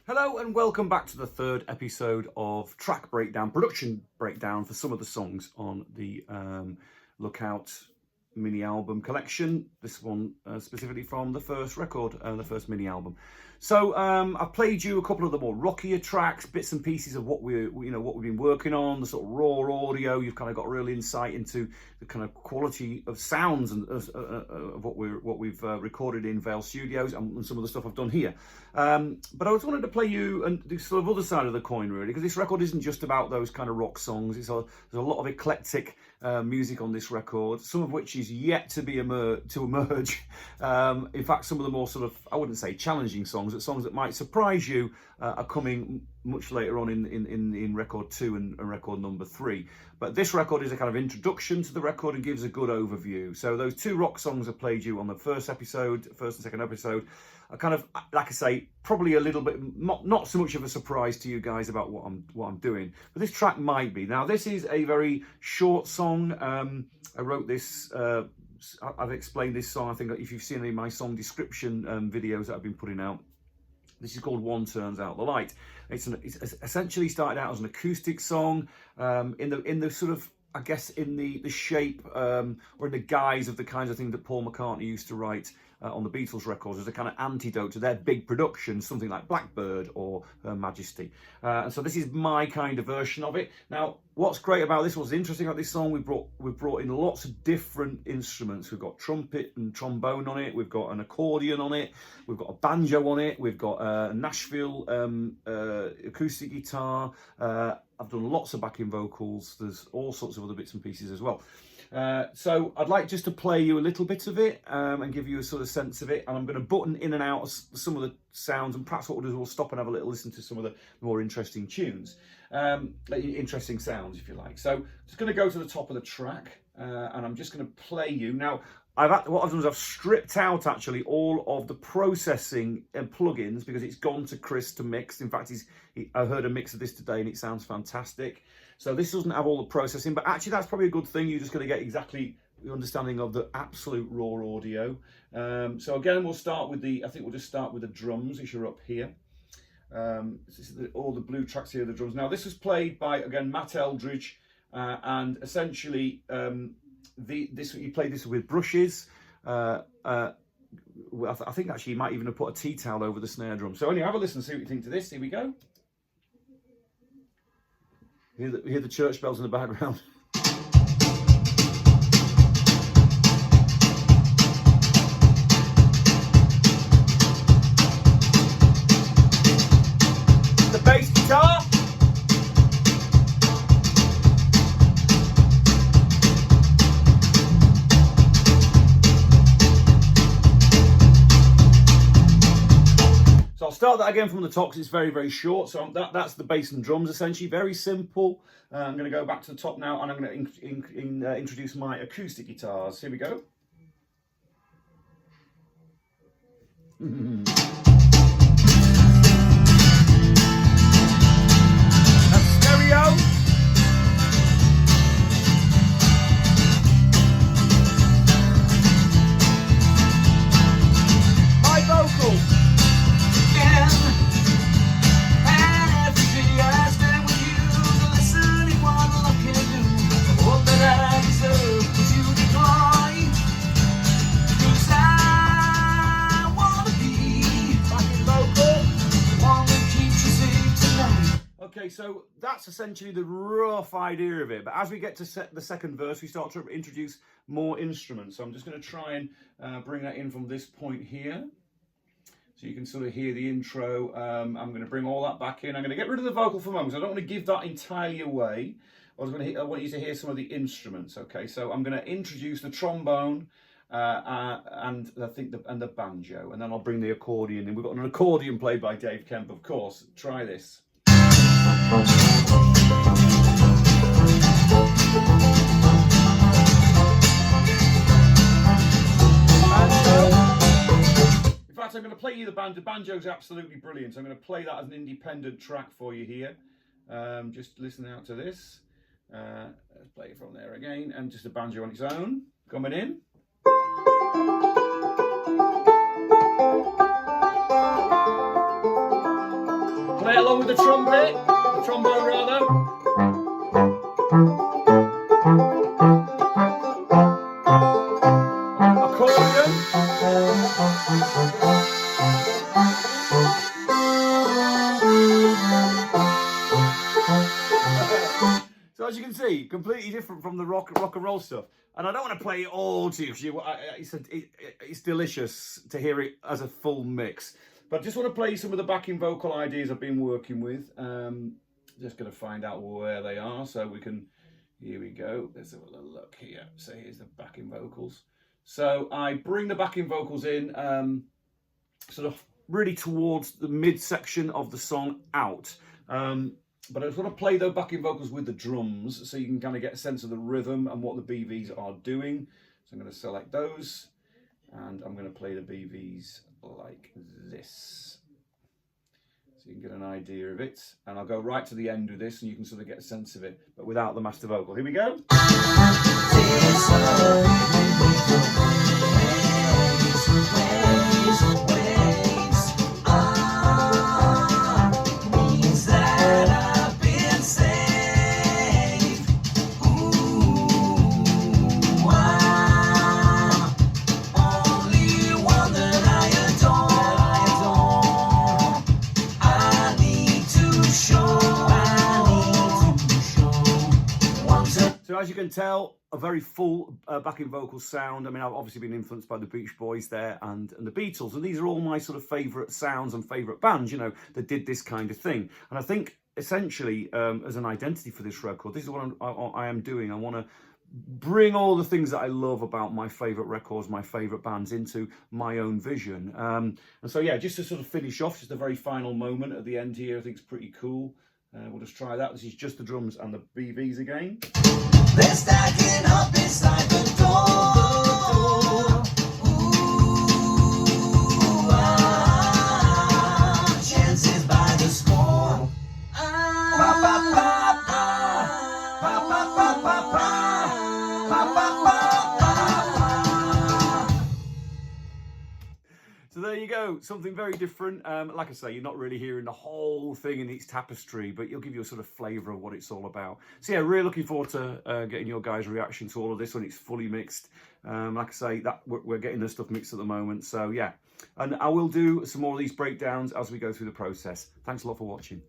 Hello and welcome back to the third episode of track breakdown, production breakdown for some of the songs on the Lookout mini album collection. This one specifically from the first record, the first mini album. So I've played you a couple of the more rockier tracks, bits and pieces of what we've been working on, the sort of raw audio. You've kind of got real insight into the kind of quality of sounds and of what we've recorded in Vale Studios and some of the stuff I've done here. But I just wanted to play you and the sort of other side of the coin, really, because this record isn't just about those kind of rock songs. There's a lot of eclectic music on this record, some of which is yet to be emerge. In fact, some of the more sort of, I wouldn't say challenging songs, but songs that might surprise you are coming much later on in record 2 and record number 3. But this record is a kind of introduction to the record and gives a good overview. So those 2 rock songs I played you on the first and second episode are kind of, like I say, probably a little bit not so much of a surprise to you guys about what I'm doing, but this track might be. Now, this is a very short song. I wrote this. I've explained this song, I think, if you've seen any of my song description videos that I've been putting out. This is called One Turns Out the Light. It's essentially started out as an acoustic song in the sort of, I guess, in the shape or in the guise of the kinds of things that Paul McCartney used to write on the Beatles records as a kind of antidote to their big productions, something like Blackbird or Her Majesty. And so this is my kind of version of it. Now, what's great about this, what's interesting about this song, we've brought in lots of different instruments. We've got trumpet and trombone on it. We've got an accordion on it. We've got a banjo on it. We've got a Nashville acoustic guitar. I've done lots of backing vocals. There's all sorts of other bits and pieces as well. So I'd like just to play you a little bit of it and give you a sort of sense of it. And I'm going to button in and out of some of the sounds, and perhaps what we'll do is we'll stop and have a little listen to some of the more interesting tunes, interesting sounds, if you like. So just going to go to the top of the track and I'm just going to play you. Now, what I've done is I've stripped out actually all of the processing and plugins because it's gone to Chris to mix. In fact, I heard a mix of this today and it sounds fantastic. So this doesn't have all the processing, but actually that's probably a good thing. You're just going to get exactly the understanding of the absolute raw audio. So again, we'll just start with the drums, which are up here. All the blue tracks here are the drums. Now this was played by, again, Matt Eldridge, and essentially he played this with brushes. I think actually he might even have put a tea towel over the snare drum. So anyway, have a listen and see what you think to this. Here we go. Hear the church bells in the background. The bass guitar. So I'll start that again from the top because it's very, very short. So that's the bass and drums, essentially. Very simple. I'm going to go back to the top now and I'm going to introduce my acoustic guitars. Here we go. That's stereo. My vocal. Okay, so that's essentially the rough idea of it. But as we get to the second verse, we start to introduce more instruments. So I'm just going to try and bring that in from this point here. So you can sort of hear the intro. I'm going to bring all that back in. I'm going to get rid of the vocal for a moment. I don't want to give that entirely away. I want you to hear some of the instruments. Okay, so I'm going to introduce the trombone and I think the banjo, and then I'll bring the accordion in. We've got an accordion played by Dave Kemp, of course. Try this. In fact, I'm going to play you the banjo. The banjo's absolutely brilliant. So I'm going to play that as an independent track for you here. Just listen out to this. Let's play it from there again, and just a banjo on its own coming in. Play along with the trumpet, the trombone rather. Accordion. So as you can see, completely different from the rock and roll stuff. And I don't want to play it all to you because it's delicious to hear it as a full mix. But I just want to play some of the backing vocal ideas I've been working with. Just going to find out where they are so we can. Here we go. Let's have a little look here. So here's the backing vocals. So I bring the backing vocals in sort of really towards the midsection of the song out. But I just want to play those backing vocals with the drums so you can kind of get a sense of the rhythm and what the BVs are doing. So I'm going to select those and I'm going to play the BVs like this. So you can get an idea of it. And I'll go right to the end with this and you can sort of get a sense of it, but without the master vocal. Here we go. So as you can tell, a very full backing vocal sound. I mean, I've obviously been influenced by the Beach Boys there and the Beatles, and these are all my sort of favourite sounds and favourite bands, you know, that did this kind of thing. And I think essentially as an identity for this record, this is what I am doing. I want to bring all the things that I love about my favourite records, my favourite bands into my own vision. And so, yeah, just to sort of finish off, just a very final moment at the end here, I think it's pretty cool. We'll just try that. This is just the drums and the BVs again. They're stacking up beside the door. Ooh, chances by the score. Pa pa pa pa, pa pa pa pa pa, pa pa pa pa. So there you go, something very different. Like I say, you're not really hearing the whole thing in its tapestry, but you'll give you a sort of flavour of what it's all about. So yeah, really looking forward to getting your guys' reaction to all of this when it's fully mixed. Like I say, that we're getting this stuff mixed at the moment. So yeah, and I will do some more of these breakdowns as we go through the process. Thanks a lot for watching.